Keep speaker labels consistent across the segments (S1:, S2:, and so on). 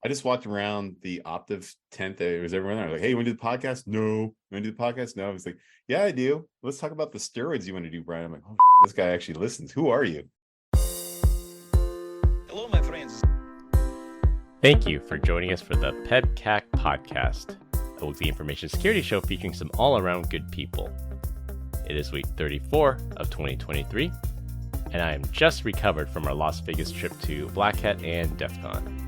S1: I just walked around the Optiv tent. There was everyone there. I was like, hey, you want to do the podcast? No. You want to do the podcast? No. I was like, yeah, I do. Let's talk about the steroids you want to do, Brian. I'm like, oh, this guy actually listens. Who are you?
S2: Hello, my friends.
S3: Thank you for joining us for the PEBCAK Podcast, a weekly information security show featuring some all-around good people. It is week 34 of 2023, and I am just recovered from our Las Vegas trip to Black Hat and DEFCON.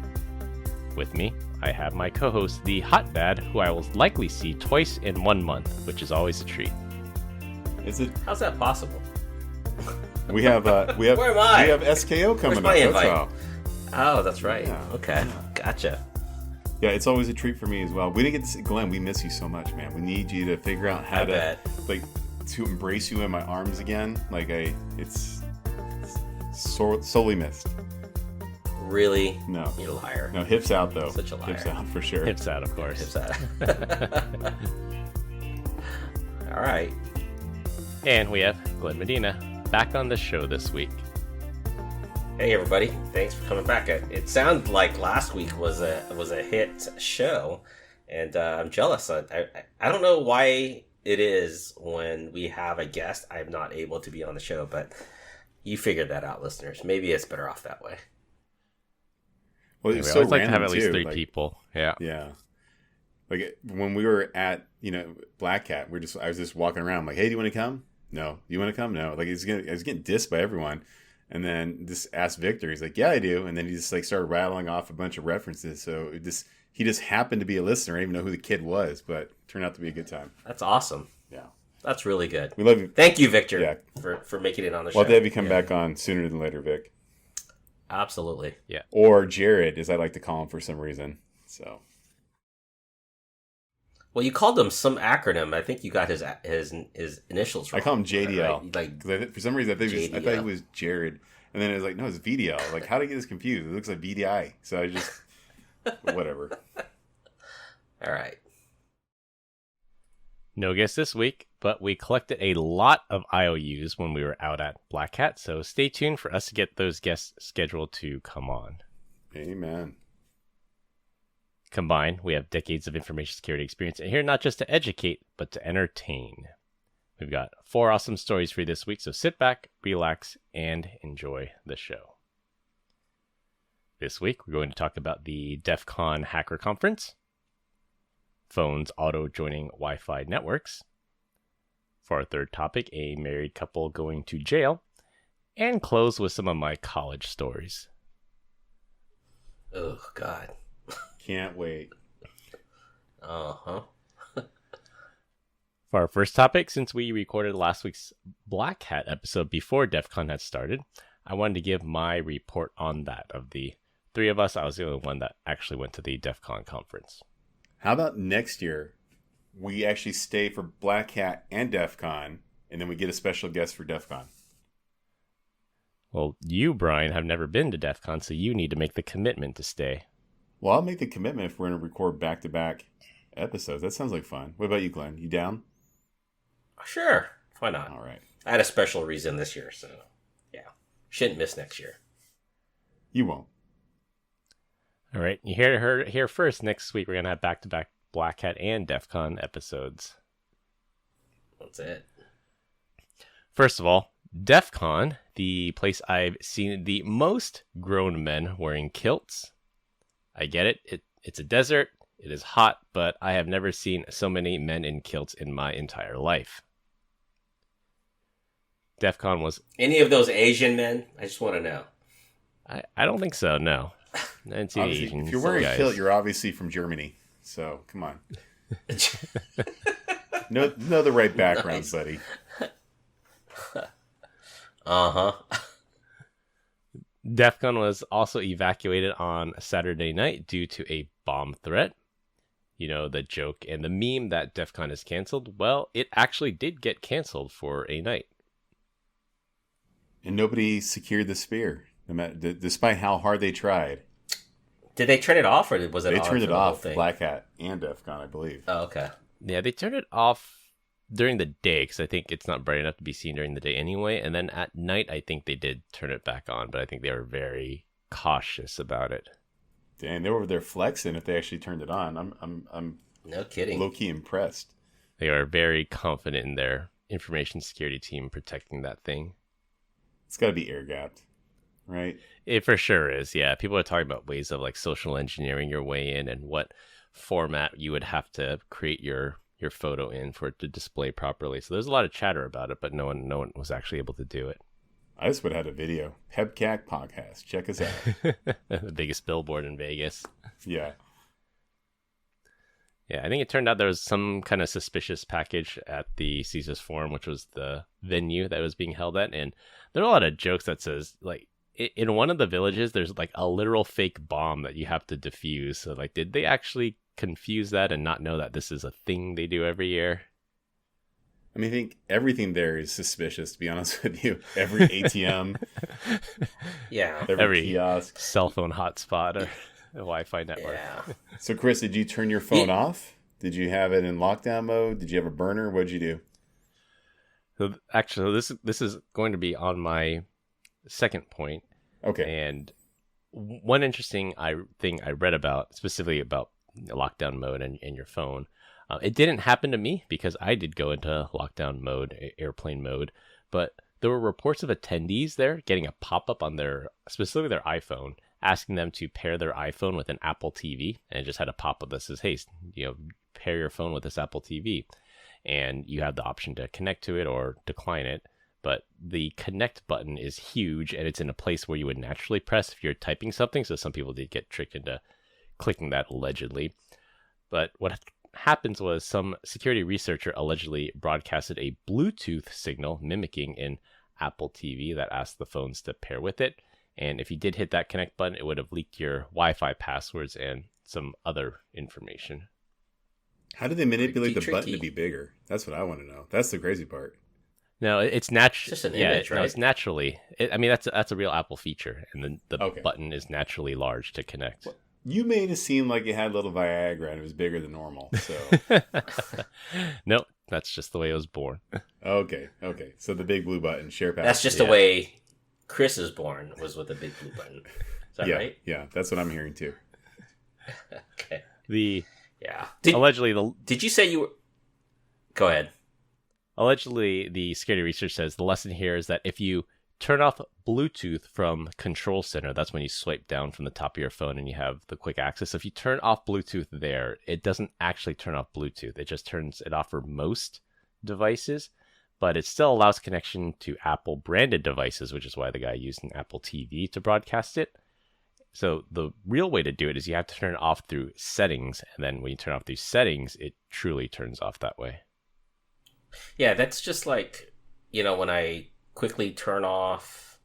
S3: With me, I have my co-host, the Hot Bad, who I will likely see twice in 1 month, which is always a treat.
S1: Is it?
S4: How's that possible?
S1: We have
S4: Where am I?
S1: We have SKO coming
S4: Where's my
S1: up.
S4: invite?
S1: That's all.
S4: Oh, that's right.
S1: Yeah.
S4: Okay, gotcha.
S1: Yeah, it's always a treat for me as well. We didn't get to see Glenn. We miss you so much, man. We need you to figure out how to embrace you in my arms again. It's sorely missed.
S4: Really?
S1: No.
S4: You're a liar.
S1: No, hips out though.
S4: Such a liar.
S1: Hips out for sure.
S3: Hips out, of course.
S4: Hips out. All right.
S3: And we have Glenn Medina back on the show this week.
S4: Hey, everybody. Thanks for coming back. It sounded like last week was a hit show, and I'm jealous. I don't know why it is when we have a guest, I'm not able to be on the show, but you figured that out, listeners. Maybe it's better off that way.
S1: Well,
S3: We
S1: it's
S3: always
S1: so
S3: like to have at least
S1: random,
S3: three
S1: too.
S3: people. Yeah.
S1: Yeah. Like when we were at, Black Cat, I was just walking around like, hey, do you want to come? No. You want to come? No. Like I was getting dissed by everyone. And then just asked Victor. He's like, yeah, I do. And then he just started rattling off a bunch of references. So he just happened to be a listener. I didn't even know who the kid was, but it turned out to be a good time.
S4: That's awesome.
S1: Yeah.
S4: That's really good.
S1: We love you.
S4: Thank you, Victor,
S1: Yeah.
S4: for making it on the show.
S1: Well, they have you come back on sooner than later, Vic.
S4: Absolutely.
S3: Yeah.
S1: Or Jared, as I like to call him for some reason. So.
S4: Well, you called him some acronym. I think you got his initials wrong.
S1: I call him JDL.
S4: Right? Like
S1: 'Cause for some reason, I thought he
S4: JDL.
S1: was Jared. And then it was like, no, it's VDL. Like, how did I get this confused? It looks like VDI. So I just, whatever.
S4: All right.
S3: No guest this week, but we collected a lot of IOUs when we were out at Black Hat, so stay tuned for us to get those guests scheduled to come on.
S1: Amen.
S3: Combined, we have decades of information security experience and here not just to educate, but to entertain. We've got 4 awesome stories for you this week, so sit back, relax, and enjoy the show. This week, we're going to talk about the DEFCON Hacker Conference, phones auto-joining Wi-Fi networks. For our third topic, a married couple going to jail, and close with some of my college stories.
S4: Oh, God.
S1: Can't wait.
S4: Uh-huh.
S3: For our first topic, since we recorded last week's Black Hat episode before DEFCON had started, I wanted to give my report on that. Of the 3 of us, I was the only one that actually went to the DEFCON conference.
S1: How about next year, we actually stay for Black Hat and DEFCON, and then we get a special guest for DEFCON?
S3: Well, you, Brian, have never been to DEFCON, so you need to make the commitment to stay.
S1: Well, I'll make the commitment if we're going to record back-to-back episodes. That sounds like fun. What about you, Glenn? You down?
S4: Sure. Why not?
S1: All right.
S4: I had a special reason this year, so yeah. Shouldn't miss next year.
S1: You won't.
S3: All right, you heard here first. Next week, we're going to have back-to-back Black Hat and DEFCON episodes.
S4: That's it.
S3: First of all, DEFCON, the place I've seen the most grown men wearing kilts. I get it. It's a desert. It is hot, but I have never seen so many men in kilts in my entire life. DEFCON was...
S4: Any of those Asian men? I just want to know.
S3: I don't think so, no. I didn't see
S1: Obviously,
S3: Asians,
S1: if you're wearing
S3: guys.
S1: a kilt, you're obviously from Germany. So, come on. know the right background,
S4: Nice.
S1: buddy.
S4: Uh-huh.
S3: DEFCON was also evacuated on Saturday night due to a bomb threat. You know, the joke and the meme that DEFCON is canceled. Well, it actually did get canceled for a night.
S1: And nobody secured the spear, despite how hard they tried.
S4: Did they turn it off, or was it
S1: They
S4: on
S1: turned
S4: for
S1: it
S4: the whole
S1: off,
S4: thing?
S1: Black Hat and DEFCON, I believe.
S4: Oh, okay.
S3: Yeah, they turned it off during the day because I think it's not bright enough to be seen during the day anyway. And then at night, I think they did turn it back on, but I think they were very cautious about it.
S1: Damn, they were over there flexing if they actually turned it on. I'm
S4: No kidding.
S1: low-key impressed.
S3: They are very confident in their information security team protecting that thing.
S1: It's got to be air-gapped, right?
S3: It for sure is, yeah. People are talking about ways of like social engineering your way in and what format you would have to create your photo in for it to display properly. So there's a lot of chatter about it, but no one was actually able to do it.
S1: I just would have had a video. PEBCAK Podcast. Check us out.
S3: The biggest billboard in Vegas.
S1: Yeah.
S3: Yeah, I think it turned out there was some kind of suspicious package at the Caesars Forum, which was the venue that was being held at. And there are a lot of jokes that says, like, in one of the villages, there's like a literal fake bomb that you have to defuse. So, like, did they actually confuse that and not know that this is a thing they do every year?
S1: I mean, I think everything there is suspicious, to be honest with you. Every ATM.
S4: Yeah.
S1: Every kiosk.
S3: Cell phone hotspot or a Wi-Fi network.
S4: Yeah.
S1: So, Chris, did you turn your phone off? Did you have it in lockdown mode? Did you have a burner? What did you do?
S3: So actually, this is going to be on my second point.
S1: Okay.
S3: And one interesting thing I read about, specifically about lockdown mode and your phone, it didn't happen to me because I did go into lockdown mode, airplane mode, but there were reports of attendees there getting a pop-up on specifically their iPhone, asking them to pair their iPhone with an Apple TV, and it just had a pop-up that says, hey, pair your phone with this Apple TV. And you have the option to connect to it or decline it. But the connect button is huge, and it's in a place where you would naturally press if you're typing something. So some people did get tricked into clicking that allegedly. But what happens was some security researcher allegedly broadcasted a Bluetooth signal mimicking an Apple TV that asked the phones to pair with it. And if you did hit that connect button, it would have leaked your Wi-Fi passwords and some other information.
S1: How did they manipulate the button to be bigger? That's what I want to know. That's the crazy part.
S3: No, it's natural.
S4: Just an image, right?
S3: No, it's naturally. That's a real Apple feature, and the button is naturally large to connect.
S1: Well, you made it seem like it had a little Viagra and it was bigger than normal. So
S3: no, that's just the way it was born.
S1: Okay. So the big blue button, share password.
S4: That's just the way Chris is born, was with a big blue button. Is that right?
S1: Yeah, that's what I'm hearing too.
S4: Okay.
S3: Yeah.
S4: Allegedly, did you say you were... Go ahead.
S3: Allegedly, the security research says the lesson here is that if you turn off Bluetooth from Control Center, that's when you swipe down from the top of your phone and you have the quick access. If you turn off Bluetooth there, it doesn't actually turn off Bluetooth. It just turns it off for most devices, but it still allows connection to Apple branded devices, which is why the guy used an Apple TV to broadcast it. So the real way to do it is you have to turn it off through settings, and then when you turn off these settings, it truly turns off that way.
S4: Yeah, that's just like, when I quickly turn off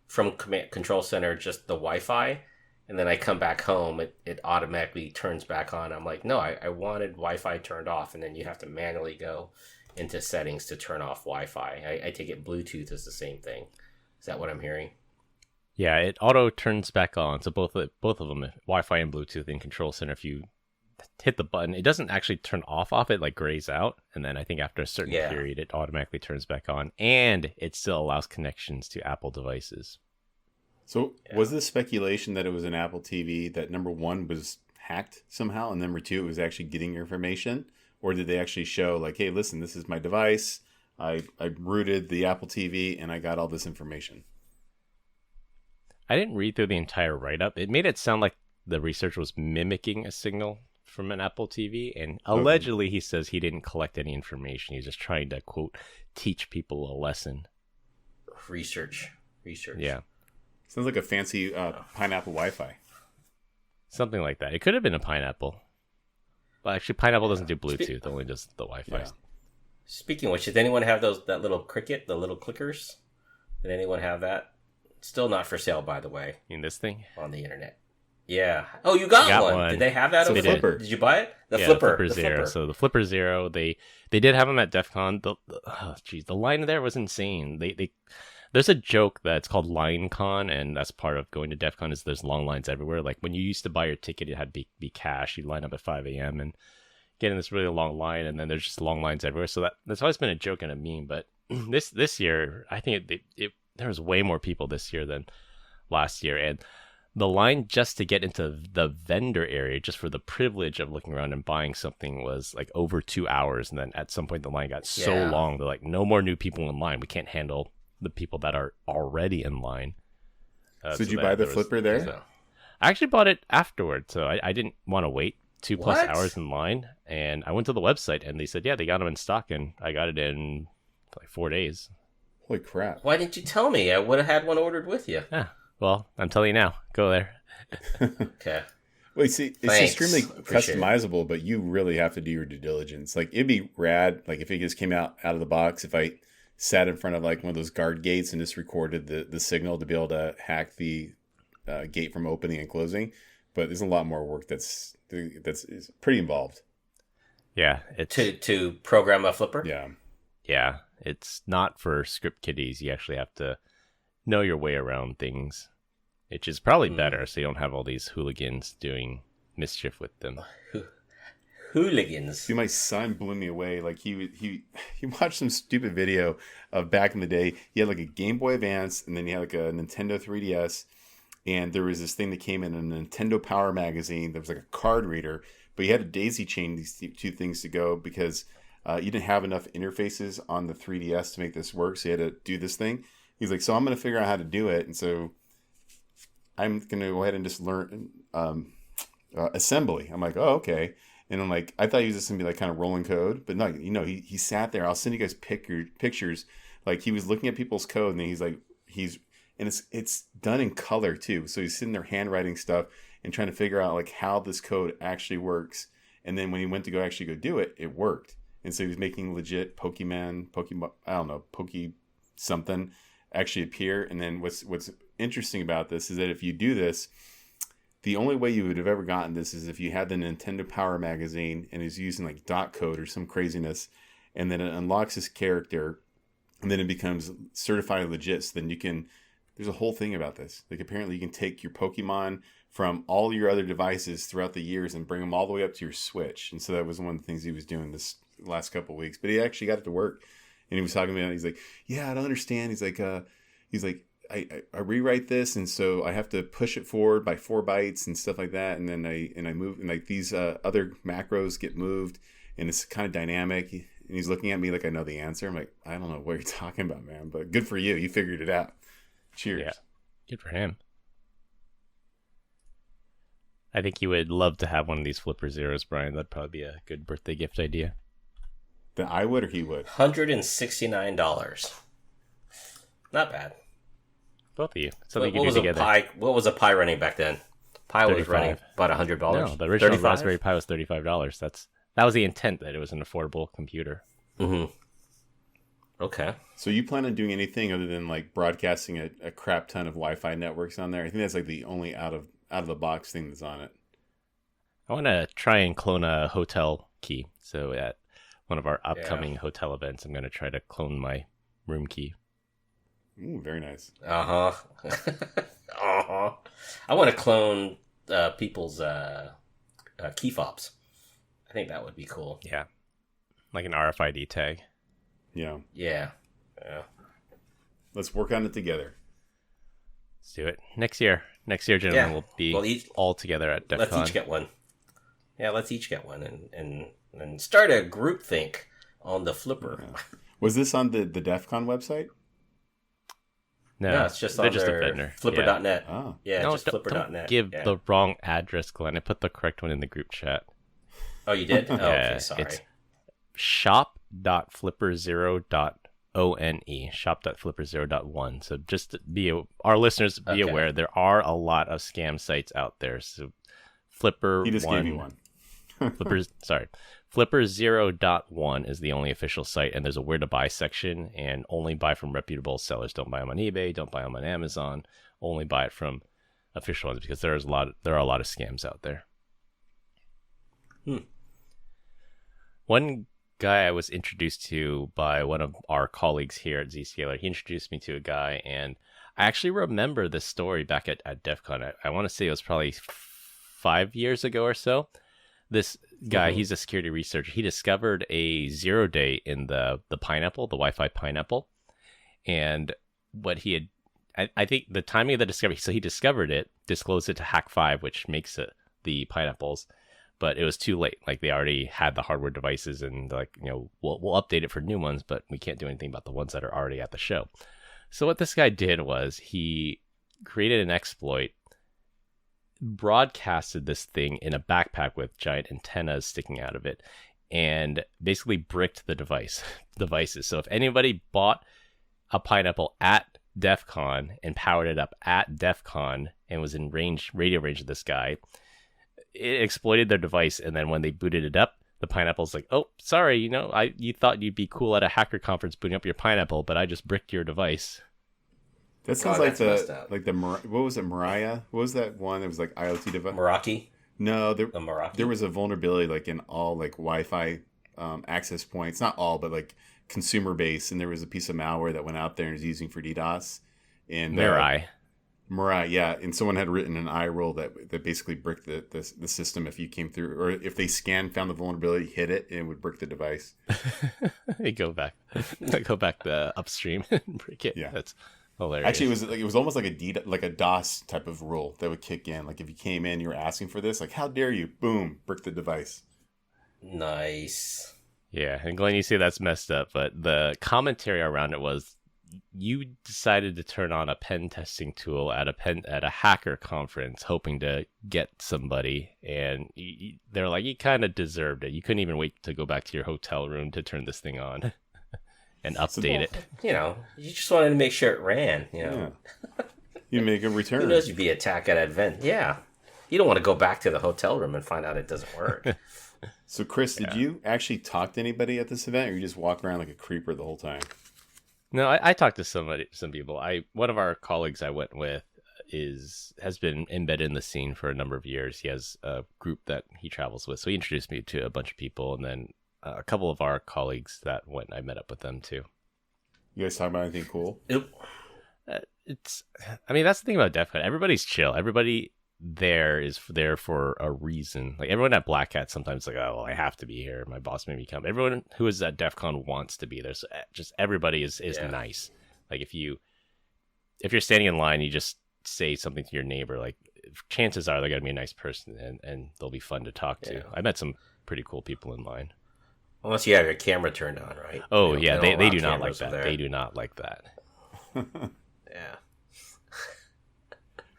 S4: from Control Center just the Wi-Fi, and then I come back home, it automatically turns back on. I'm like, no, I wanted Wi-Fi turned off, and then you have to manually go into settings to turn off Wi-Fi. I take it Bluetooth is the same thing. Is that what I'm hearing?
S3: Yeah, it auto turns back on. So both of them, Wi-Fi and Bluetooth in Control Center, if you hit the button, it doesn't actually turn off. It like grays out. And then I think after a certain period, it automatically turns back on. And it still allows connections to Apple devices.
S1: So was this speculation that it was an Apple TV that number one was hacked somehow, and number two, it was actually getting your information? Or did they actually show like, hey, listen, this is my device. I rooted the Apple TV and I got all this information?
S3: I didn't read through the entire write-up. It made it sound like the researcher was mimicking a signal from an Apple TV, and allegedly he says he didn't collect any information. He's just trying to, quote, teach people a lesson.
S4: Research.
S3: Yeah.
S1: Sounds like a fancy pineapple Wi-Fi.
S3: Something like that. It could have been a pineapple. But actually, pineapple doesn't do Bluetooth, only does the Wi-Fi.
S1: Yeah.
S4: Speaking of which, did anyone have that little cricket, the little clickers? Did anyone have that? Still not for sale, by the way.
S3: In this thing?
S4: On the internet. Yeah. Oh, you got one. Did they have that?
S1: So the Flipper.
S4: Did you buy it? The
S3: Flipper Zero. So the Flipper Zero, they did have them at DEFCON. The line there was insane. There's a joke that's called LineCon, and that's part of going to DEFCON is there's long lines everywhere. Like when you used to buy your ticket, it had to be cash. You'd line up at 5 a.m. and get in this really long line, and then there's just long lines everywhere. So that's always been a joke and a meme. But this year, I think there was way more people this year than last year. And the line just to get into the vendor area, just for the privilege of looking around and buying something, was like over 2 hours. And then at some point the line got so long, they're like, no more new people in line. We can't handle the people that are already in line.
S1: So did you buy the flipper there?
S3: So, I actually bought it afterwards, so I didn't want to wait 2+ hours in line. And I went to the website and they said, yeah, they got them in stock, and I got it in like 4 days.
S1: Holy crap.
S4: Why didn't you tell me? I would have had one ordered with you.
S3: Yeah. Well, I'm telling you now. Go there.
S4: Okay.
S1: Well, you see, it's extremely customizable, but you really have to do your due diligence. Like, it'd be rad, like, if it just came out of the box, if I sat in front of, like, one of those guard gates and just recorded the signal to be able to hack the gate from opening and closing. But there's a lot more work that's is pretty involved.
S3: Yeah.
S4: To program a flipper?
S1: Yeah.
S3: Yeah. It's not for script kiddies. You actually have to know your way around things, which is probably better, so you don't have all these hooligans doing mischief with them.
S4: Hooligans?
S1: See, my son blew me away. Like, he watched some stupid video of back in the day. He had like a Game Boy Advance, and then he had like a Nintendo 3DS, and there was this thing that came in a Nintendo Power magazine that was like a card reader, but you had to daisy chain these two things to go because you didn't have enough interfaces on the 3DS to make this work, so you had to do this thing. He's like, so I'm going to figure out how to do it, and so I'm going to go ahead and just learn assembly. I'm like, oh, okay. And I'm like, I thought he was just going to be like kind of rolling code, but no, he sat there. I'll send you guys pictures. Like, he was looking at people's code, and then he's like, and it's done in color too. So he's sitting there handwriting stuff and trying to figure out like how this code actually works. And then when he went to go do it, it worked. And so he was making legit Pokemon, I don't know, Poke something actually appear. And then what's interesting about this is that if you do this, the only way you would have ever gotten this is if you had the Nintendo Power magazine and is using like dot code or some craziness, and then it unlocks this character, and then it becomes certified legit. So then there's a whole thing about this. Like, apparently you can take your Pokemon from all your other devices throughout the years and bring them all the way up to your Switch. And so that was one of the things he was doing this last couple of weeks. But he actually got it to work. And he was talking about it. He's like, yeah, I don't understand. He's like, I rewrite this, and so I have to push it forward by 4 bytes and stuff like that. And then I move, and like these other macros get moved, and it's kind of dynamic. And he's looking at me like I know the answer. I'm like, I don't know what you're talking about, man. But good for you. You figured it out. Cheers. Yeah,
S3: good for him. I think you would love to have one of these Flipper Zeros, Brian. That'd probably be a good birthday gift idea.
S1: That I would, or he would?
S4: $169. Not bad.
S3: Both of you.
S4: So what was a Pi running back then? Pi was running about $100.
S3: No, the original 35? Raspberry Pi was $35. That was the intent, that it was an affordable computer.
S4: Mm-hmm. Okay.
S1: So you plan on doing anything other than like broadcasting a crap ton of Wi-Fi networks on there? I think that's like the only out of the box thing that's on it.
S3: I want to try and clone a hotel key. So at one of our upcoming hotel events, I'm going to try to clone my room key.
S1: Ooh, very nice.
S4: Uh-huh. Uh-huh. I want to clone people's key fobs. I think that would be cool.
S3: Yeah. Like an RFID tag.
S1: Yeah.
S4: Yeah.
S1: Let's work on it together.
S3: Let's do it. Next year, gentlemen, we'll be all together at DEFCON.
S4: Let's each get one. Yeah, let's each get one and start a group think on the flipper.
S1: Yeah. Was this on the DEFCON website?
S4: No, it's just on their vendor. Flipper.net.
S1: Yeah. Oh.
S4: Yeah,
S3: no,
S4: just Flipper.net.
S3: Don't give the wrong address, Glenn. I put the correct one in the group chat.
S4: Oh, you did? Oh,
S3: yeah,
S4: okay, sorry.
S3: It's shop.flipperzero.one. Shop.flipperzero.one. So just our listeners be aware, there are a lot of scam sites out there. So Flipper
S1: He just
S3: one,
S1: gave me one.
S3: Flipperzero.one is the only official site, and there's a where to buy section, and only buy from reputable sellers. Don't buy them on eBay, don't buy them on Amazon, only buy it from official ones, because there are a lot of scams out there. One guy I was introduced to by one of our colleagues here at Zscaler, he introduced me to a guy, and I actually remember this story back at DEFCON. I want to say it was probably 5 years ago or so. This guy, he's a security researcher. He discovered a 0-day in the pineapple, the Wi-Fi pineapple. And what he had I think the timing of the discovery, so he discovered it, disclosed it to Hack5, which makes it the pineapples, but it was too late. Like they already had the hardware devices and like, we'll update it for new ones, but we can't do anything about the ones that are already at the show. So what this guy did was he created an exploit, broadcasted this thing in a backpack with giant antennas sticking out of it, and basically bricked the devices. So if anybody bought a pineapple at DEFCON and powered it up at DEFCON and was in radio range of this guy, it exploited their device. And then when they booted it up, the pineapple's like, oh, sorry, you thought you'd be cool at a hacker conference booting up your pineapple, but I just bricked your device.
S1: That sounds what was it, Mariah? What was that one that was like IoT device?
S4: Meraki?
S1: No, there was a vulnerability like in all like Wi-Fi access points, not all, but like consumer base, and there was a piece of malware that went out there and was using for DDoS. And Mirai, yeah, and someone had written an I rule that basically bricked the system if you came through, or if they found the vulnerability, hit it, and it would brick the device.
S3: They go back the upstream and brick it.
S1: Yeah,
S3: that's hilarious.
S1: Actually, it was almost like a DOS type of rule that would kick in. Like if you came in, you were asking for this, like how dare you? Boom, brick the device.
S4: Nice.
S3: Yeah, and Glenn, you say that's messed up, but the commentary around it was, you decided to turn on a pen testing tool at a hacker conference, hoping to get somebody, and they're like, you kind of deserved it. You couldn't even wait to go back to your hotel room to turn this thing on and update it.
S4: You just wanted to make sure it ran.
S1: Yeah. You make a return.
S4: Who knows? You'd be attacked at an event. Yeah, you don't want to go back to the hotel room and find out it doesn't work.
S1: So, Chris, did you actually talk to anybody at this event, or you just walk around like a creeper the whole time?
S3: No, I talked to some people. One of our colleagues I went with has been embedded in the scene for a number of years. He has a group that he travels with, so he introduced me to a bunch of people, and then a couple of our colleagues that went, I met up with them too.
S1: You guys talk about anything cool?
S3: That's the thing about DEFCON. Everybody's chill. Everybody there is there for a reason. Like everyone at Black Hat sometimes like, oh, well, I have to be here, my boss made me come. Everyone who is at DEFCON wants to be there. So just everybody is nice. Like if you're standing in line, you just say something to your neighbor, like chances are they're gonna be a nice person and they'll be fun to talk to. I met some pretty cool people in line.
S4: Unless you have your camera turned on, right?
S3: Oh yeah, they do not like that. They do not like that.
S4: Yeah.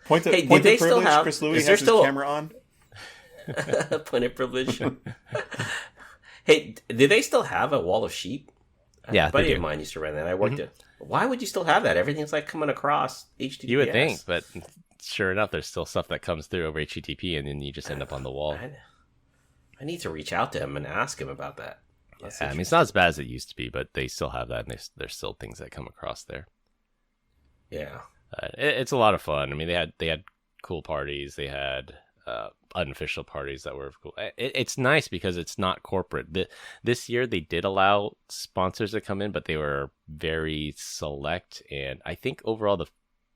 S1: Point of privilege, Chris Louis has his camera on.
S4: Point of privilege. Hey, do they still have a wall of sheep?
S3: Yeah,
S4: a buddy of mine used to run that. I worked it. Why would you still have that? Everything's like coming across HTTPS.
S3: You would think, but sure enough, there's still stuff that comes through over HTTP, and then you just end up on the wall.
S4: I need to reach out to him and ask him about that.
S3: Yeah, it's not as bad as it used to be, but they still have that, and there's still things that come across there.
S4: Yeah.
S3: It's a lot of fun. I mean, they had cool parties. They had unofficial parties that were cool. It's nice because it's not corporate. This year they did allow sponsors to come in, but they were very select. And I think overall the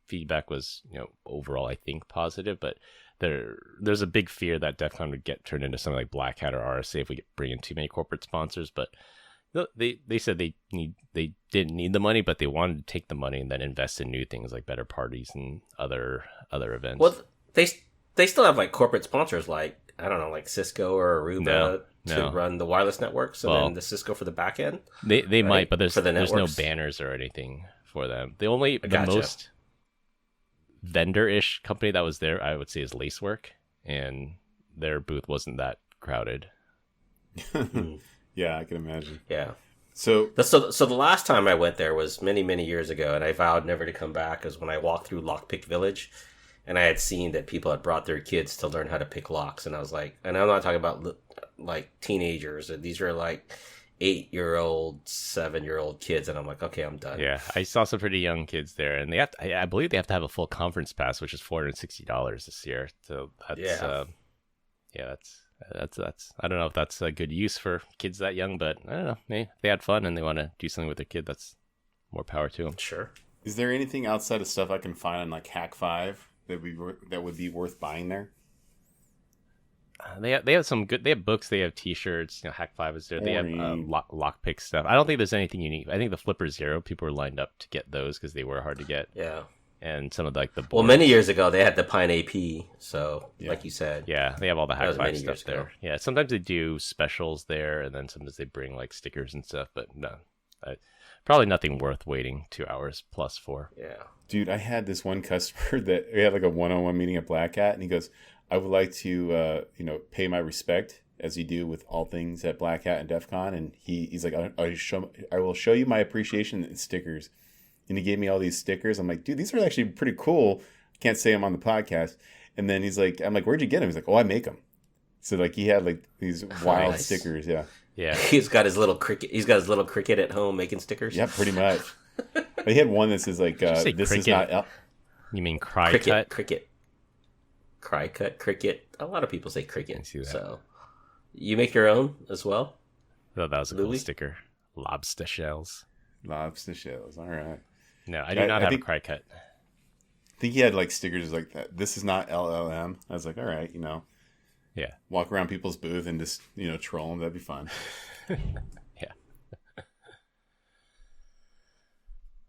S3: feedback was, overall I think positive. But there's a big fear that DEFCON would get turned into something like Black Hat or RSA if we bring in too many corporate sponsors. But they said they didn't need the money, but they wanted to take the money and then invest in new things like better parties and other events.
S4: Well, they still have like corporate sponsors like, I don't know, like Cisco or Aruba to run the wireless networks, and then the Cisco for the back end.
S3: They might, but there's no banners or anything for them. The most vendor-ish company that was there, I would say, is Lacework, and their booth wasn't that crowded.
S1: Yeah, I can imagine.
S4: Yeah.
S1: So
S4: the last time I went there was many, many years ago, and I vowed never to come back, because when I walked through Lockpick Village, and I had seen that people had brought their kids to learn how to pick locks, and I was like, and I'm not talking about like teenagers, these are like 8-year-old, 7-year-old kids, and I'm like, okay, I'm done.
S3: Yeah, I saw some pretty young kids there, and I believe they have to have a full conference pass, which is $460 this year. So that's I don't know if that's a good use for kids that young, but I don't know. Maybe if they had fun and they want to do something with their kid, that's more power to them.
S4: Sure.
S1: Is there anything outside of stuff I can find on like Hack5 that would be worth buying there?
S3: They have some good. They have books. They have T-shirts. Hack5 is there. They have lockpick stuff. I don't think there's anything unique. I think the Flipper Zero, people were lined up to get those because they were hard to get.
S4: Yeah.
S3: and some of like the
S4: well,
S3: boards.
S4: many years ago they had the Pine AP, so like you said,
S3: yeah, they have all the Hack 5 stuff there.
S4: Ago.
S3: Yeah, sometimes they do specials there, and then sometimes they bring like stickers and stuff. But no, probably nothing worth waiting 2 hours plus for.
S4: Yeah,
S1: dude, I had this one customer that we had like a one-on-one meeting at Black Hat, and he goes, "I would like to, pay my respect as you do with all things at Black Hat and DEFCON." And he's like, "I will show you my appreciation in stickers." And he gave me all these stickers. I'm like, dude, these are actually pretty cool. Can't say them on the podcast. And then I'm like, where'd you get them? He's like, oh, I make them. So like he had like these wild stickers. Yeah.
S3: Yeah.
S4: He's got his little cricket. He's got his little cricket at home making stickers.
S1: Yeah, pretty much. But he had one that says like, this
S3: cricket?
S1: is not.
S3: You mean cry
S4: cricket,
S3: cut?
S4: Cricket. Cry cut, cricket. A lot of people say cricket.
S3: I see that.
S4: So you make your own as well?
S3: I thought that was a cool
S4: Louis?
S3: sticker. Lobster shells.
S1: Lobster shells. All right.
S3: No, I do not have a cry cut.
S1: I think he had like stickers like that. This is not LLM. I was like, all right,
S3: Yeah.
S1: walk around people's booth and just, troll them. That'd be fun.
S3: Yeah.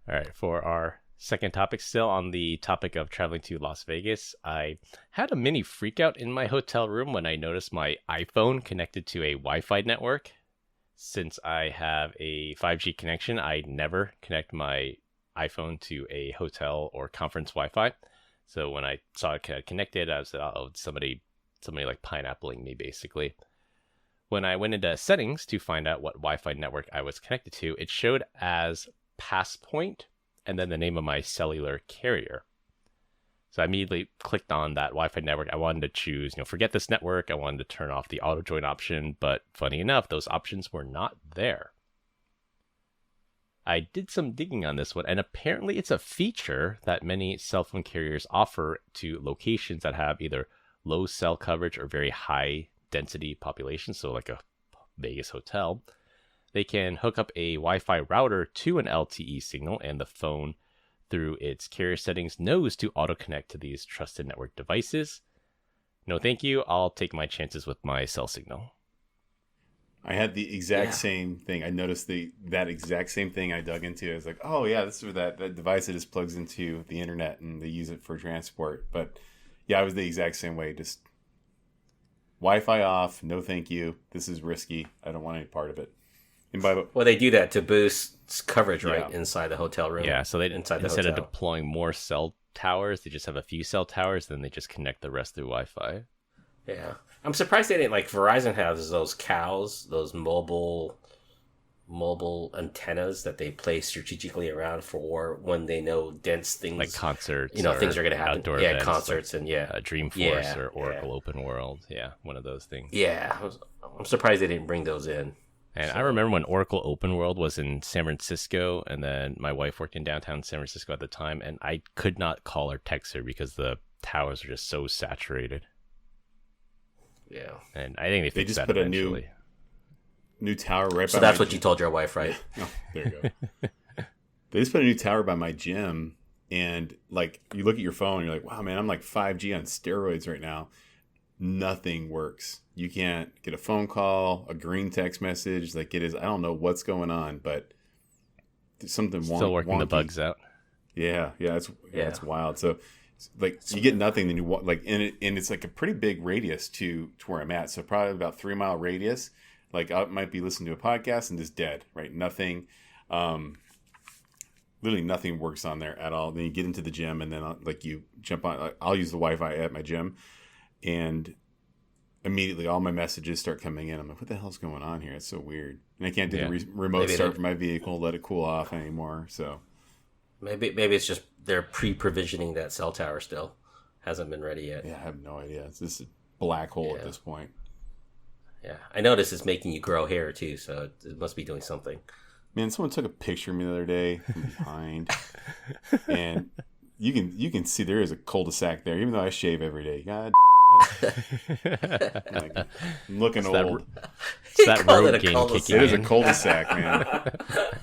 S3: All right. For our second topic, still on the topic of traveling to Las Vegas, I had a mini freakout in my hotel room when I noticed my iPhone connected to a Wi-Fi network. Since I have a 5G connection, I never connect my iPhone to a hotel or conference Wi-Fi. So when I saw it connected, I was like, oh, somebody like pineappling me, basically. When I went into settings to find out what Wi-Fi network I was connected to, it showed as Passpoint and then the name of my cellular carrier. So I immediately clicked on that Wi-Fi network. I wanted to choose, forget this network. I wanted to turn off the auto join option, but funny enough, those options were not there. I did some digging on this one, and apparently it's a feature that many cell phone carriers offer to locations that have either low cell coverage or very high density population, so like a Vegas hotel. They can hook up a Wi-Fi router to an LTE signal, and the phone, through its carrier settings, knows to auto-connect to these trusted network devices. No thank you, I'll take my chances with my cell signal.
S1: I had the exact same thing. I noticed that exact same thing I dug into. I was like, oh, yeah, this is that device that just plugs into the internet and they use it for transport. But, yeah, I was the exact same way. Just Wi-Fi off. No, thank you. This is risky. I don't want any part of it. And
S4: well, they do that to boost coverage, right, inside the hotel room.
S3: Yeah, so instead of deploying more cell towers, they just have a few cell towers, then they just connect the rest through Wi-Fi.
S4: Yeah. I'm surprised they didn't, like Verizon has those cows, those mobile antennas that they place strategically around for when they know dense things.
S3: Like concerts.
S4: Things are going to happen.
S3: Outdoor
S4: events,
S3: concerts
S4: and
S3: Dreamforce or Oracle Open World. Yeah, one of those things.
S4: Yeah. I'm surprised they didn't bring those in.
S3: And I remember when Oracle Open World was in San Francisco, and then my wife worked in downtown San Francisco at the time, and I could not call or text her because the towers are just so saturated.
S4: Yeah,
S3: and I think they
S1: just
S3: that
S1: put
S3: eventually.
S1: a new tower right.
S4: So that's what you told your wife, right?
S1: Oh, there you go. They just put a new tower by my gym, and like you look at your phone, and you're like, "Wow, man, I'm like 5G on steroids right now." Nothing works. You can't get a phone call, a green text message. Like it is, I don't know what's going on, but there's something
S3: still working the bugs out.
S1: Yeah, it's wild. So. Like you get nothing, then you like, and it's like a pretty big radius to where I'm at. So probably about 3 mile radius. Like I might be listening to a podcast and just dead, right? Nothing, literally nothing works on there at all. Then you get into the gym, and then like you jump on. I'll use the Wi-Fi at my gym, and immediately all my messages start coming in. I'm like, what the hell's going on here? It's so weird, and I can't do the remote start for my vehicle, let it cool off anymore. So.
S4: Maybe it's just they're pre-provisioning that cell tower still. Hasn't been ready yet.
S1: Yeah, I have no idea. It's just a black hole at this point.
S4: Yeah. I noticed it's making you grow hair too, so it must be doing something.
S1: Man, someone took a picture of me the other day from behind. And you can see there is a cul-de-sac there, even though I shave every day. God like, I'm looking old.
S3: It's that road gain kicking in.
S1: It is a cul-de-sac, man.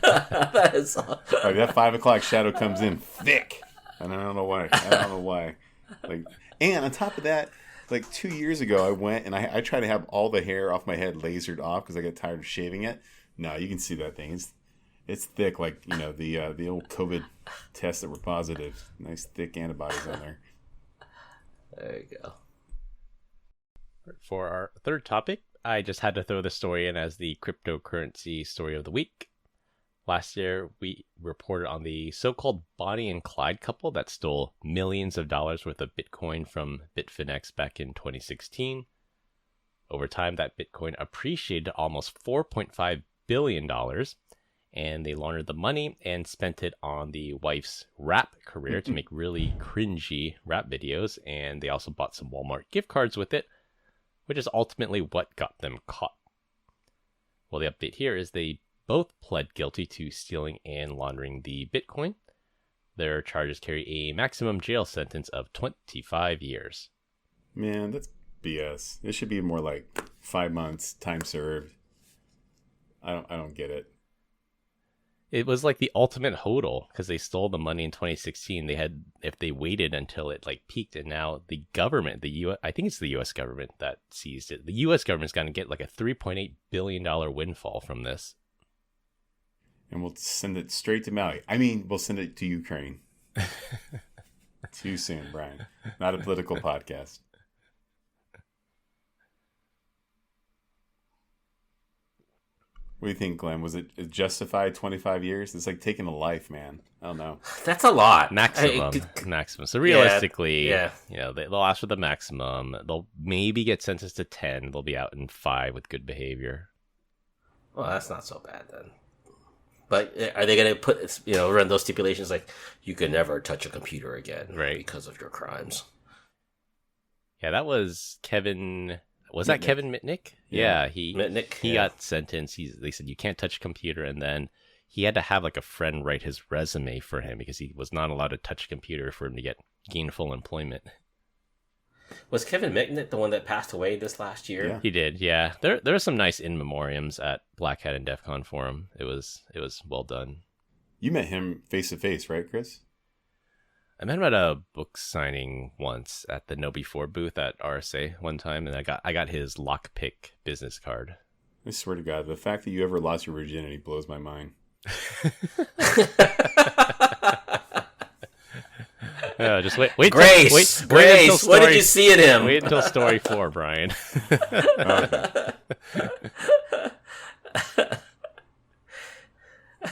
S4: That is awesome.
S1: Like that 5 o'clock shadow comes in thick. And I don't know why. Like, and on top of that, like 2 years ago, I went and I tried to have all the hair off my head lasered off because I got tired of shaving it. No, you can see that thing. It's thick, like the old COVID tests that were positive. Nice thick antibodies on there.
S4: There you go.
S3: For our third topic, I just had to throw this story in as the cryptocurrency story of the week. Last year, we reported on the so-called Bonnie and Clyde couple that stole millions of dollars worth of Bitcoin from Bitfinex back in 2016. Over time, that Bitcoin appreciated to almost $4.5 billion, and they laundered the money and spent it on the wife's rap career to make really cringy rap videos, and they also bought some Walmart gift cards with it, which is ultimately what got them caught. Well, the update here is they both pled guilty to stealing and laundering the Bitcoin. Their charges carry a maximum jail sentence of 25 years.
S1: Man, that's BS. It should be more like 5 months, time served. I don't get it.
S3: It was like the ultimate hodl because they stole the money in 2016. If they waited until it like peaked, and now the government, I think it's the U.S. government that seized it. The U.S. government's going to get like a $3.8 billion windfall from this.
S1: And we'll send it straight to Mali. I mean, we'll send it to Ukraine. Too soon, Brian. Not a political podcast. What do you think, Glenn? Was it justified 25 years? It's like taking a life, man. I don't know.
S4: That's a lot.
S3: Maximum. So realistically, they'll ask for the maximum. They'll maybe get sentenced to 10. They'll be out in 5 with good behavior.
S4: Well, that's not so bad then. But are they going to put, run those stipulations like you can never touch a computer again,
S3: right,
S4: because of your crimes?
S3: Yeah, that was Kevin. Was that Kevin Mitnick? Yeah, he got sentenced. They said you can't touch a computer, and then he had to have like a friend write his resume for him because he was not allowed to touch a computer for him to get gainful employment.
S4: Was Kevin Mitnick the one that passed away this last year?
S3: Yeah. He did, yeah. There are some nice in memoriams at Black Hat and DEFCON forum. It was well done.
S1: You met him face to face, right, Chris?
S3: I met him at a book signing once at the No Before booth at RSA one time, and I got his lockpick business card.
S1: I swear to God, the fact that you ever lost your virginity blows my mind.
S3: Just wait.
S4: Grace. What did you see in him?
S3: Wait until story 4, Brian.
S1: Okay.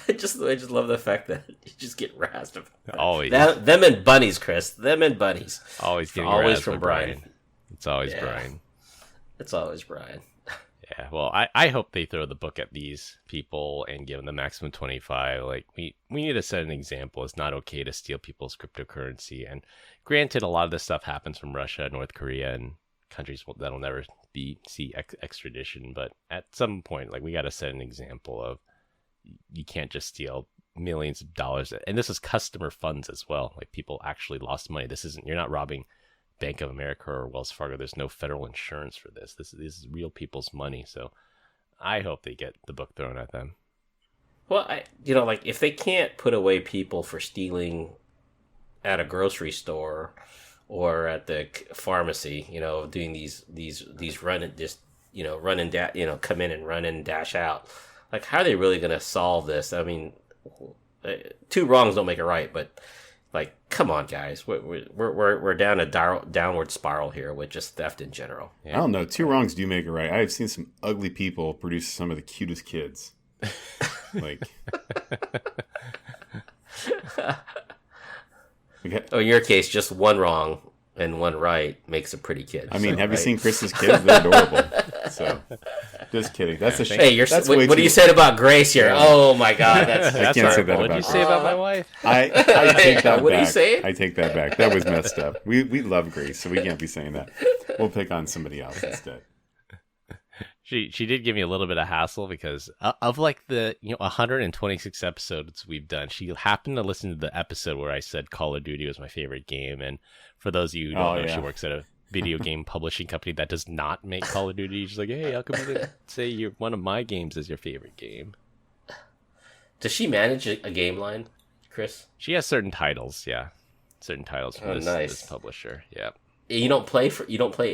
S4: I just love the fact that you just get razzed.
S3: Always.
S4: Them and bunnies, Chris. Them and bunnies.
S3: Always getting
S4: always
S3: razzed
S4: from
S3: by
S4: Brian.
S3: It's always Brian.
S4: It's always Brian.
S3: Yeah, well, I hope they throw the book at these people and give them the maximum 25. Like, we need to set an example. It's not okay to steal people's cryptocurrency. And granted, a lot of this stuff happens from Russia, North Korea, and countries that'll never see extradition. But at some point, like, we got to set an example of you can't just steal millions of dollars. And this is customer funds as well. Like, people actually lost money. You're not robbing Bank of America or Wells Fargo. There's no federal insurance for this. This is real people's money. So I hope they get the book thrown at them.
S4: Well, like if they can't put away people for stealing at a grocery store or at the pharmacy, doing these run and come in and run and dash out. Like, how are they really going to solve this? I mean, 2 wrongs don't make it right, but like, come on, guys, we're down a downward spiral here with just theft in general.
S1: Yeah. I don't know. 2 wrongs do make it right. I've seen some ugly people produce some of the cutest kids. Like,
S4: in your case, just 1 wrong and 1 right makes a pretty kid.
S1: I mean, have you seen Chris's kids? They're adorable. So, just kidding. That's a shame.
S4: Hey, what are you saying about Grace here? Oh my God,
S1: I can't
S3: terrible.
S1: say that
S3: What
S1: about
S3: did you say about my wife?
S1: I take that back.
S4: What are you saying?
S1: I take that back. That was messed up. We love Grace, so we can't be saying that. We'll pick on somebody else instead.
S3: She did give me a little bit of hassle because of like the 126 episodes we've done. She happened to listen to the episode where I said Call of Duty was my favorite game, and for those of you who don't know, she works at a video game publishing company that does not make Call of Duty. She's like, hey, how come you didn't say one of my games is your favorite game?
S4: Does she manage a game line, Chris?
S3: She has certain titles, yeah. Certain titles from this publisher, yeah.
S4: You don't play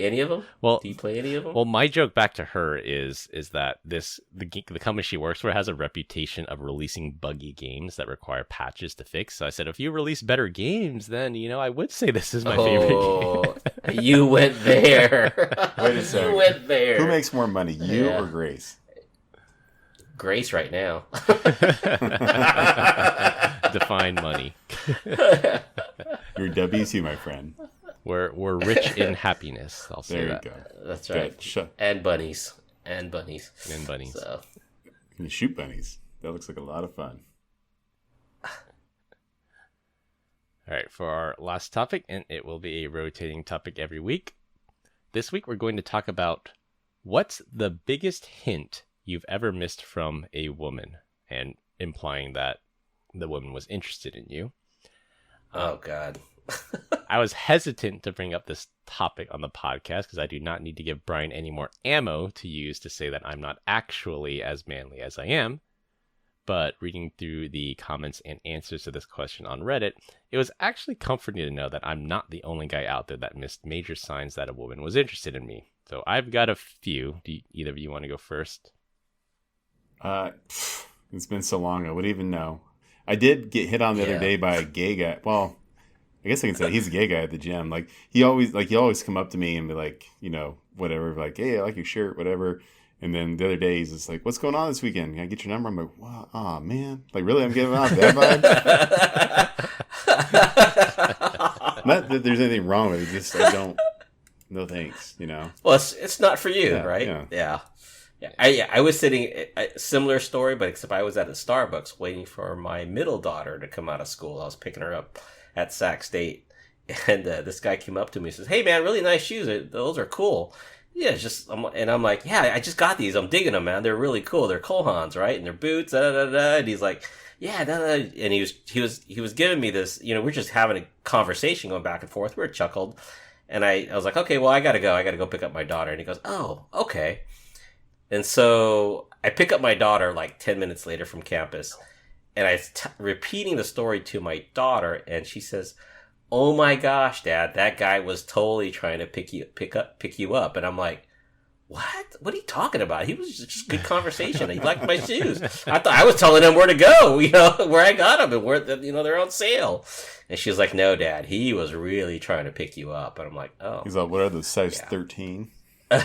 S4: any of them?
S3: Well,
S4: do you play any of them?
S3: Well, my joke back to her is that the company she works for has a reputation of releasing buggy games that require patches to fix. So I said, if you release better games, then I would say this is my favorite game.
S4: You went there.
S1: Wait a second.
S4: You went there.
S1: Who makes more money, you or Grace?
S4: Grace right now.
S3: Define money.
S1: You're W2, my friend.
S3: We're rich in happiness. I'll say that.
S1: There you go.
S4: That's right. And bunnies. So.
S1: You shoot bunnies. That looks like a lot of fun.
S3: All right, for our last topic, and it will be a rotating topic every week. This week we're going to talk about what's the biggest hint you've ever missed from a woman, and implying that the woman was interested in you.
S4: Oh, God.
S3: I was hesitant to bring up this topic on the podcast because I do not need to give Brian any more ammo to use to say that I'm not actually as manly as I am. But reading through the comments and answers to this question on Reddit, it was actually comforting to know that I'm not the only guy out there that missed major signs that a woman was interested in me. So I've got a few. Do either of you want to go first?
S1: It's been so long, I wouldn't even know. I did get hit on the other day by a gay guy. Well, I guess I can say he's a gay guy at the gym. Like he always come up to me and be like, whatever, like, hey, I like your shirt, whatever. And then the other day he's just like, what's going on this weekend? Can I get your number? I'm like, wow, oh man, like really, I'm giving off that vibe. Not that there's anything wrong with it, just I don't. No thanks,
S4: Well, it's not for you, right? Yeah. I was sitting a similar story, but except I was at a Starbucks waiting for my middle daughter to come out of school. I was picking her up at Sac State, and this guy came up to me and says, "Hey man, really nice shoes. Those are cool." Yeah, I'm like, "Yeah, I just got these. I'm digging them, man. They're really cool. They're Kohans, right? And they're boots." And he's like, "Yeah," and he was giving me this. We're just having a conversation going back and forth. We're chuckled, and I was like, "Okay, well, I gotta go pick up my daughter." And he goes, "Oh, okay." And so I pick up my daughter like 10 minutes later from campus, and I repeating the story to my daughter, and she says, "Oh my gosh, Dad, that guy was totally trying to pick you up." And I'm like, "What? What are you talking about? He was just good conversation. He liked my shoes. I thought I was telling him where to go, where I got them and where they're on sale." And she was like, "No, Dad, he was really trying to pick you up." And I'm like, "Oh."
S1: He's like, "What are those, size 13? Is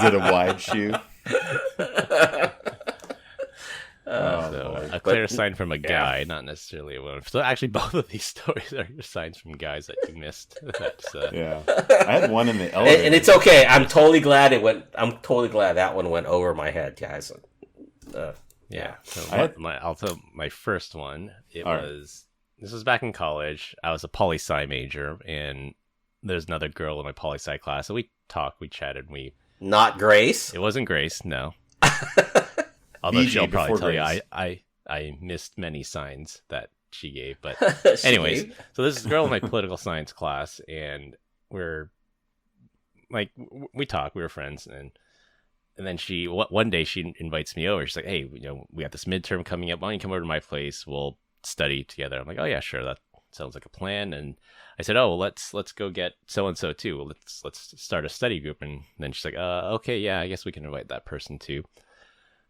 S1: it a wide shoe?"
S3: A clear sign from a guy, not necessarily a woman. So actually, both of these stories are signs from guys that you missed.
S1: Yeah, I had one in the elevator,
S4: and it's okay. I'm totally glad that one went over my head, guys.
S3: Yeah. So I'll tell my first one. This was back in college. I was a poli-sci major, and there's another girl in my poli-sci class. So we talked, we chatted,
S4: Not Grace?
S3: It wasn't Grace, no. Although she'll probably tell you I missed many signs that she gave. But anyways, so this is a girl in my political science class, and we talk, we were friends, and then one day she invites me over. She's like, "Hey, we got this midterm coming up. Why don't you come over to my place? We'll study together." I'm like, "Oh yeah, sure. That sounds like a plan." And I said, "Oh, well, let's go get so and so too. Well, let's start a study group." And then she's like, "Okay, yeah, I guess we can invite that person too."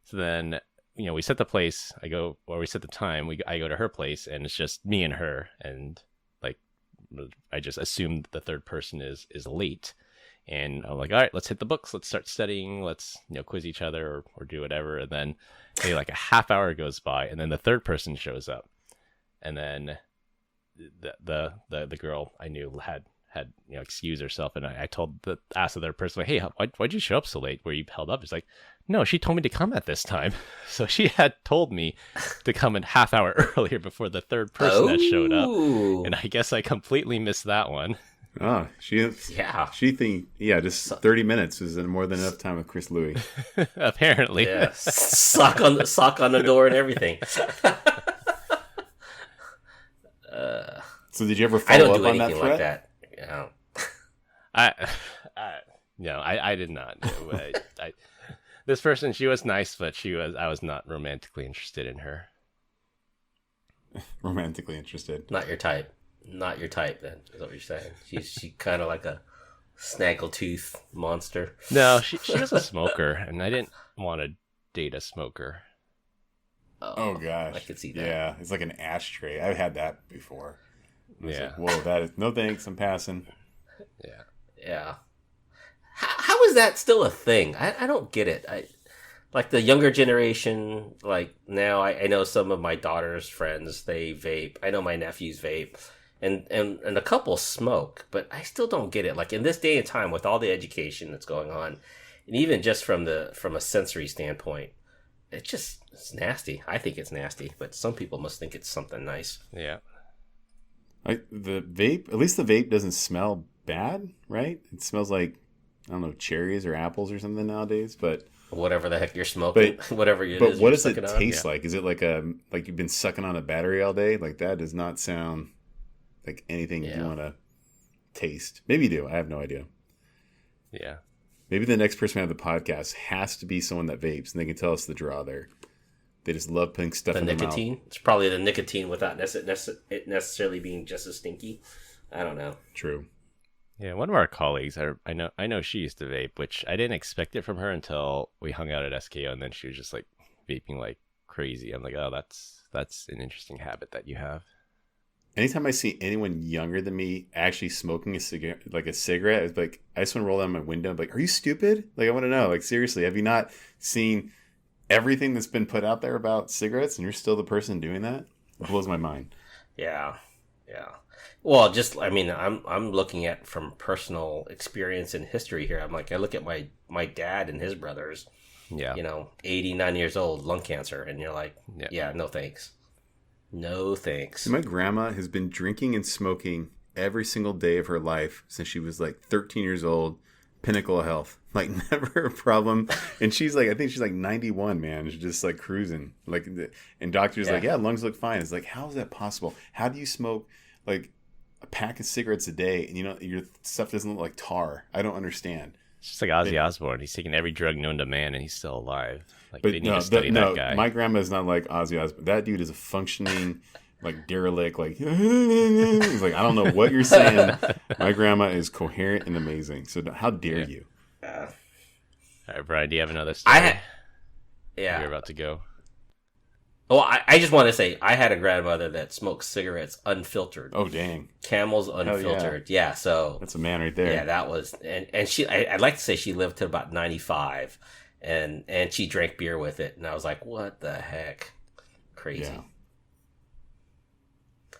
S3: So then, we set the place. We set the time. I go to her place, and it's just me and her. And like, I just assume the third person is late. And I'm like, "All right, let's hit the books. Let's start studying. Let's quiz each other or do whatever." And then maybe like a half hour goes by, and then the third person shows up, and then the girl I knew had excused herself, and I asked the other person, like, "Hey, why'd you show up so late? Were you held up?" It's like, "No, she told me to come at this time." So she had told me to come a half hour earlier before the third person that showed up, and I guess I completely missed that one.
S1: Oh, just 30 minutes is more than enough time with Chris Louis.
S3: Apparently,
S4: yeah. sock on the door and everything.
S1: So did you ever follow up on that threat?
S4: Like that.
S3: No, I did not. This person, she was nice, but I was not romantically interested in her.
S1: Romantically interested?
S4: Not your type. not your type. Then is what you're saying. She kind of like a snaggletooth monster.
S3: No, she was a smoker, and I didn't want to date a smoker.
S1: Oh gosh,
S4: I could see that.
S1: Yeah, it's like an ashtray. I've had that before.
S3: Yeah.
S1: Like, whoa, that is no thanks. I'm passing.
S4: Yeah. How is that still a thing? I don't get it. Like the younger generation, like now I know some of my daughter's friends, they vape. I know my nephews vape. And a couple smoke, but I still don't get it. Like in this day and time with all the education that's going on, and even just from a sensory standpoint, it's nasty. I think it's nasty, but some people must think it's something nice.
S3: Yeah.
S1: The vape, at least the vape doesn't smell bad, right? It smells like, I don't know, cherries or apples or something nowadays, but
S4: whatever the heck you're smoking, whatever it is.
S1: But what does it
S4: on.
S1: taste like? Is it like you've been sucking on a battery all day? Like that does not sound like anything you want to taste. Maybe you do. I have no idea.
S3: Yeah.
S1: Maybe the next person on the podcast has to be someone that vapes, and they can tell us the draw there. They just love putting stuff in their mouth. The nicotine?
S4: It's probably the nicotine without it necessarily being just as stinky. I don't know.
S1: True.
S3: Yeah, one of our colleagues, I know she used to vape, which I didn't expect it from her until we hung out at SKO, and then she was just like vaping like crazy. I'm like, oh, that's an interesting habit that you have.
S1: Anytime I see anyone younger than me actually smoking a cigarette, it's like I just want to roll down my window and be like, are you stupid? Like, I want to know, like, seriously, have you not seen everything that's been put out there about cigarettes and you're still the person doing that? It blows my mind.
S4: Yeah. Well, I'm looking at from personal experience and history here. I'm like, I look at my dad and his brothers, 89 years old, lung cancer. And you're like, yeah, no thanks. No thanks.
S1: My grandma has been drinking and smoking every single day of her life since she was like 13 years old. Pinnacle of health. Like never a problem. And she's like, I think she's like 91, man. She's just like cruising. Like, and doctors like, yeah, lungs look fine. It's like, how is that possible? How do you smoke like a pack of cigarettes a day and your stuff doesn't look like tar? I don't understand.
S3: It's just like Ozzy Osbourne. He's taking every drug known to man and he's still alive. Like, they need to study that guy.
S1: My grandma is not like Ozzy Osbourne. That dude is a functioning, like, derelict. Like, he's like, I don't know what you're saying. My grandma is coherent and amazing. So how dare you?
S3: All right, Brian, do you have another story? You're about to go.
S4: Well, I just want to say, I had a grandmother that smoked cigarettes unfiltered.
S1: Oh, dang.
S4: Camels unfiltered. Yeah, so.
S1: That's a man right there.
S4: Yeah, that was. And she, I'd like to say she lived to about 95. And she drank beer with it. And I was like, what the heck? Crazy. Yeah.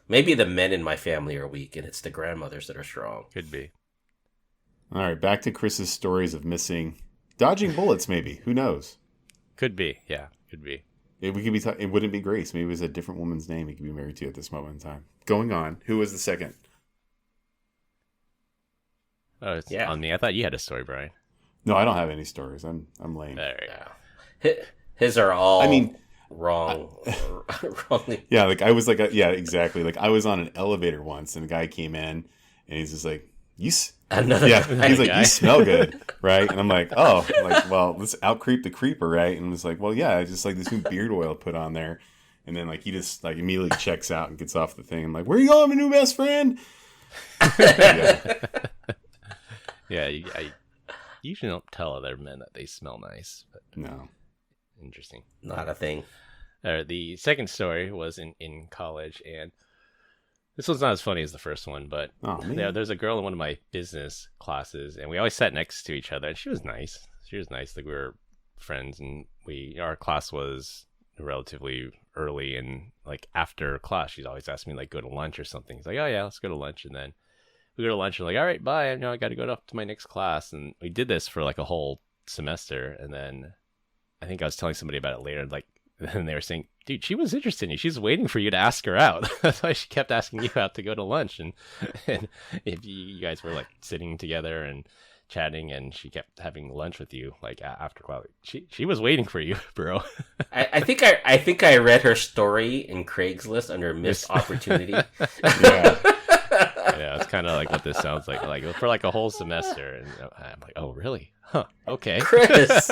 S4: Maybe the men in my family are weak, and it's the grandmothers that are strong.
S3: Could be.
S1: All right, back to Chris's stories of dodging bullets, maybe. Who knows?
S3: Could be. Yeah, could be.
S1: It wouldn't be Grace. Maybe it was a different woman's name he could be married to at this moment in time. Going on. Who was the second?
S3: Oh, it's on me. I thought you had a story, Brian.
S1: No, I don't have any stories. I'm lame.
S3: There you
S4: go. His are all wrong. Wrong.
S1: Yeah, like I was like, exactly. Like I was on an elevator once and a guy came in and he's just like, he's like, you smell good, right? And I'm like, oh, well, let's out-creep the creeper, right? And it's like, well, yeah, I just like this new beard oil put on there. And then like he just like immediately checks out and gets off the thing. I'm like, where are you going, my new best friend?
S3: Yeah, I usually don't tell other men that they smell nice. But
S1: no.
S3: Interesting.
S4: Not a thing.
S3: The second story was in college, and this one's not as funny as the first one, but there's a girl in one of my business classes, and we always sat next to each other, and she was nice. Like we were friends, and our class was relatively early, and like after class, she's always asked me like go to lunch or something. He's like, oh yeah, let's go to lunch, and then we go to lunch and like, all right, bye. I got to go up to my next class. And we did this for like a whole semester. And then I think I was telling somebody about it later. Like, and they were saying, dude, she was interested in you. She's waiting for you to ask her out. That's why she kept asking you out to go to lunch. And if you guys were like sitting together and chatting and she kept having lunch with you, like after class, she was waiting for you, bro.
S4: I think I read her story in Craigslist under missed opportunity.
S1: Yeah.
S3: Yeah, it's kind of like what this sounds like for like a whole semester. And I'm like, oh, really? Huh. Okay.
S4: Chris.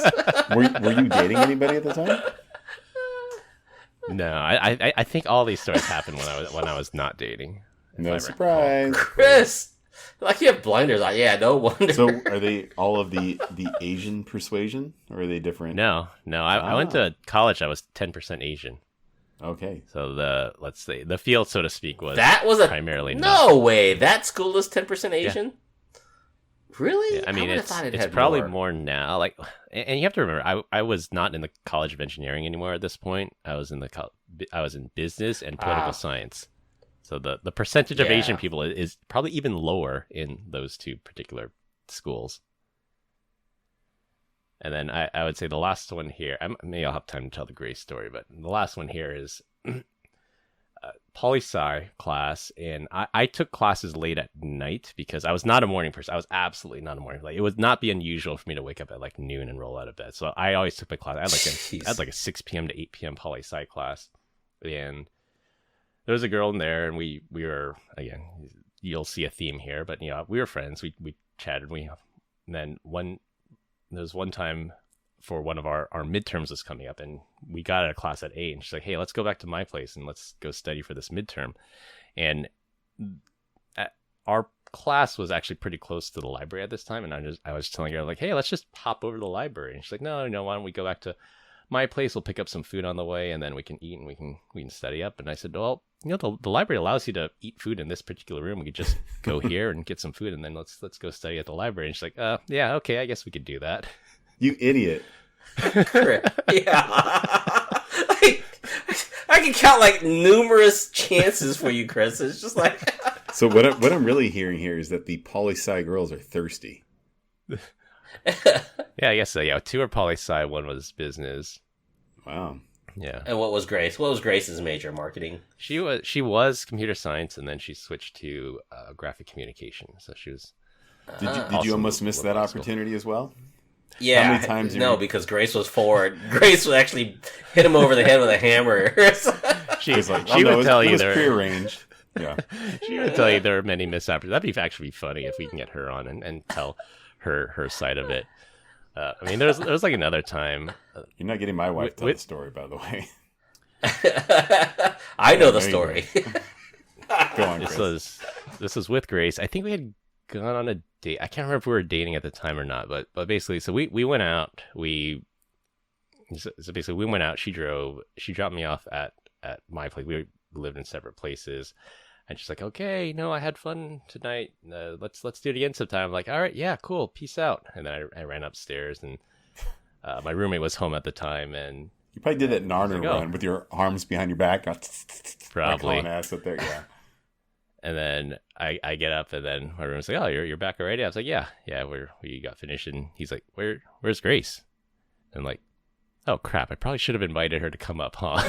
S1: Were you dating anybody at the time?
S3: No, I think all these stories happened when I was not dating.
S1: No surprise.
S4: Chris! Like you have blinders on. Yeah, no wonder.
S1: So are they all of the Asian persuasion, or are they different?
S3: No. I went to college. I was 10% Asian.
S1: Okay.
S3: So the field, so to speak, was primarily
S4: no way. That school is 10% Asian.
S3: Yeah.
S4: Really?
S3: Yeah, I mean, it's probably more now. Like, and you have to remember, I was not in the College of Engineering anymore at this point. I was in business and political science. So the percentage of Asian people is probably even lower in those two particular schools. And then I would say the last one here, maybe I'll have time to tell the Grace story, but the last one here is poli-sci class. And I took classes late at night because I was not a morning person. I was absolutely not a morning person. Like, it would not be unusual for me to wake up at like noon and roll out of bed. So I always took my class. I had like a 6 p.m. to 8 p.m. poli-sci class. And there was a girl in there, and we were, again, you'll see a theme here, but we were friends. We chatted. And then there was one time for one of our midterms was coming up, and we got out of class at 8, and she's like, hey, let's go back to my place and let's go study for this midterm. And our class was actually pretty close to the library at this time, and I was telling her, like, hey, let's just hop over to the library. And she's like, no, why don't we go back to my place? We'll pick up some food on the way, and then we can eat and we can study up. And I said, well, the library allows you to eat food in this particular room. We could just go here and get some food, and then let's go study at the library. And she's like, yeah, okay, I guess we could do that.
S1: You idiot.
S4: Yeah. I can count like numerous chances for you, Chris. It's just like.
S1: So what I'm really hearing here is that the poli-sci girls are thirsty.
S3: Yeah, I guess so. Yeah, 2 are poli-sci, 1 was business.
S1: Wow.
S4: Yeah. And what was Grace? What was Grace's major? Marketing?
S3: She was computer science, and then she switched to graphic communication. So she was.
S1: Did you almost miss that opportunity as well?
S4: Yeah. How many times? No, because Grace was forward. Grace would actually hit him over the head with a hammer.
S1: She was like, she would tell you there. Prearranged. Yeah.
S3: She would tell you there are many missed opportunities. That'd actually be funny if we can get her on and tell her side of it. I mean, there was like another time.
S1: You're not getting my wife to tell the story, by the way.
S4: I know the story.
S1: Go on, Chris.
S3: This was with Grace. I think we had gone on a date. I can't remember if we were dating at the time or not, but basically, so we went out. So basically, we went out. She drove. She dropped me off at my place. We lived in separate places. And she's like, okay, I had fun tonight. Let's do it again sometime. I'm like, all right, yeah, cool. Peace out. And then I ran upstairs, and my roommate was home at the time. And
S1: you probably did that Narnia run with your arms behind your back.
S3: Probably.
S1: Ass up there, yeah.
S3: And then I get up, and then my roommate's like, oh, you're back already? I was like, yeah, we got finished. And he's like, where's Grace? And I'm like, oh, crap, I probably should have invited her to come up, huh?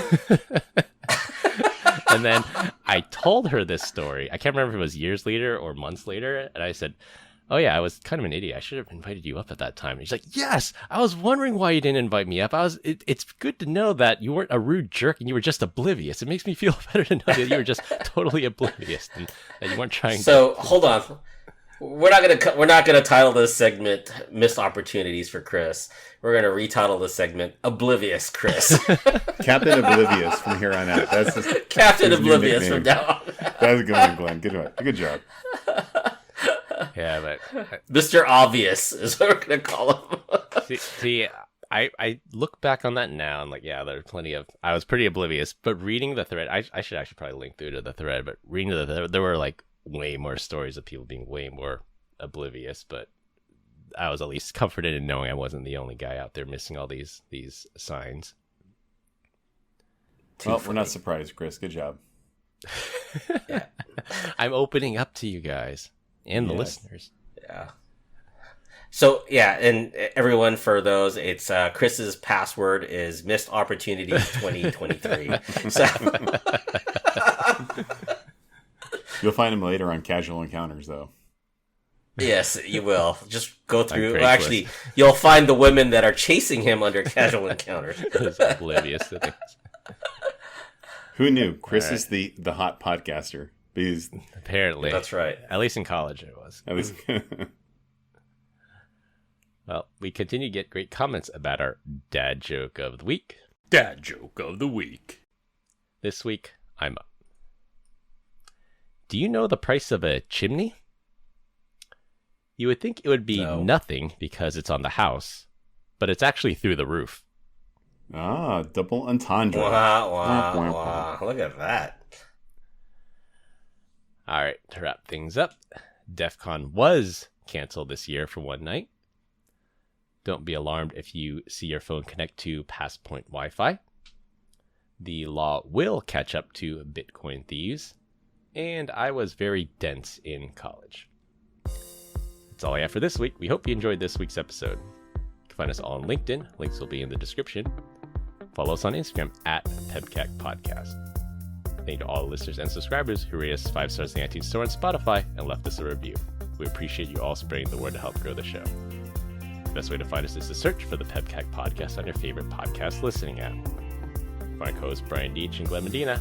S3: And then I told her this story. I can't remember if it was years later or months later. And I said, oh, yeah, I was kind of an idiot. I should have invited you up at that time. And he's like, yes, I was wondering why you didn't invite me up. It's good to know that you weren't a rude jerk and you were just oblivious. It makes me feel better to know that you were just totally oblivious and that you weren't trying to.
S4: So, hold on. We're not gonna title this segment "Missed Opportunities for Chris." We're gonna retitle this segment "Oblivious Chris."
S1: Captain Oblivious from here on out. That's just
S4: Captain Oblivious from now on.
S1: That's a good one, Glenn. Good job.
S3: Yeah, but
S4: Mr. Obvious is what we're gonna call him.
S3: see, I look back on that now and like, yeah, there are plenty of. I was pretty oblivious, but reading the thread, I should actually probably link through to the thread. But reading the thread, there were like way more stories of people being way more oblivious, but I was at least comforted in knowing I wasn't the only guy out there missing all these signs.
S1: Well, we're not surprised, Chris. Good job.
S3: Yeah. I'm opening up to you guys and the listeners.
S4: Yeah. So, yeah, and everyone, for those, it's Chris's password is Missed Opportunities 2023. So...
S1: You'll find him later on Casual Encounters, though.
S4: Yes, you will. Just go through. Well, actually, you'll find the women that are chasing him under Casual Encounters.
S3: It's oblivious to things.
S1: Who knew? Chris is the hot podcaster. Because
S3: apparently.
S4: That's right.
S3: At least in college it was.
S1: At least.
S3: Well, we continue to get great comments about our dad joke of the week.
S1: Dad joke of the week.
S3: This week, I'm up. do you know the price of a chimney? You would think it would be nothing because it's on the house, but it's actually through the roof.
S1: Ah, double entendre.
S4: Wow. Look at that.
S3: All right, to wrap things up, DEFCON was canceled this year for one night. Don't be alarmed if you see your phone connect to Passpoint Wi-Fi. The law will catch up to Bitcoin thieves, and I was very dense in college. That's all I have for this week. We hope you enjoyed this week's episode. You can find us all on LinkedIn. Links will be in the description. Follow us on Instagram at PEBCAK Podcast. Thank you to all the listeners and subscribers who rated us 5 stars in the iTunes Store and Spotify and left us a review. We appreciate you all spreading the word to help grow the show. The best way to find us is to search for the PEBCAK Podcast on your favorite podcast listening app. For our co-hosts Brian Deitch and Glenn Medina,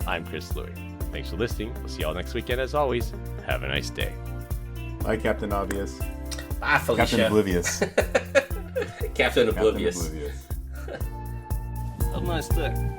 S3: I'm Chris Louie. Thanks for listening. We'll see you all next weekend. As always, have a nice day.
S1: Bye, Captain Obvious.
S4: Bye, Felicia.
S1: Captain Oblivious.
S4: Captain Oblivious.
S1: Captain Oblivious.
S4: Have a nice day.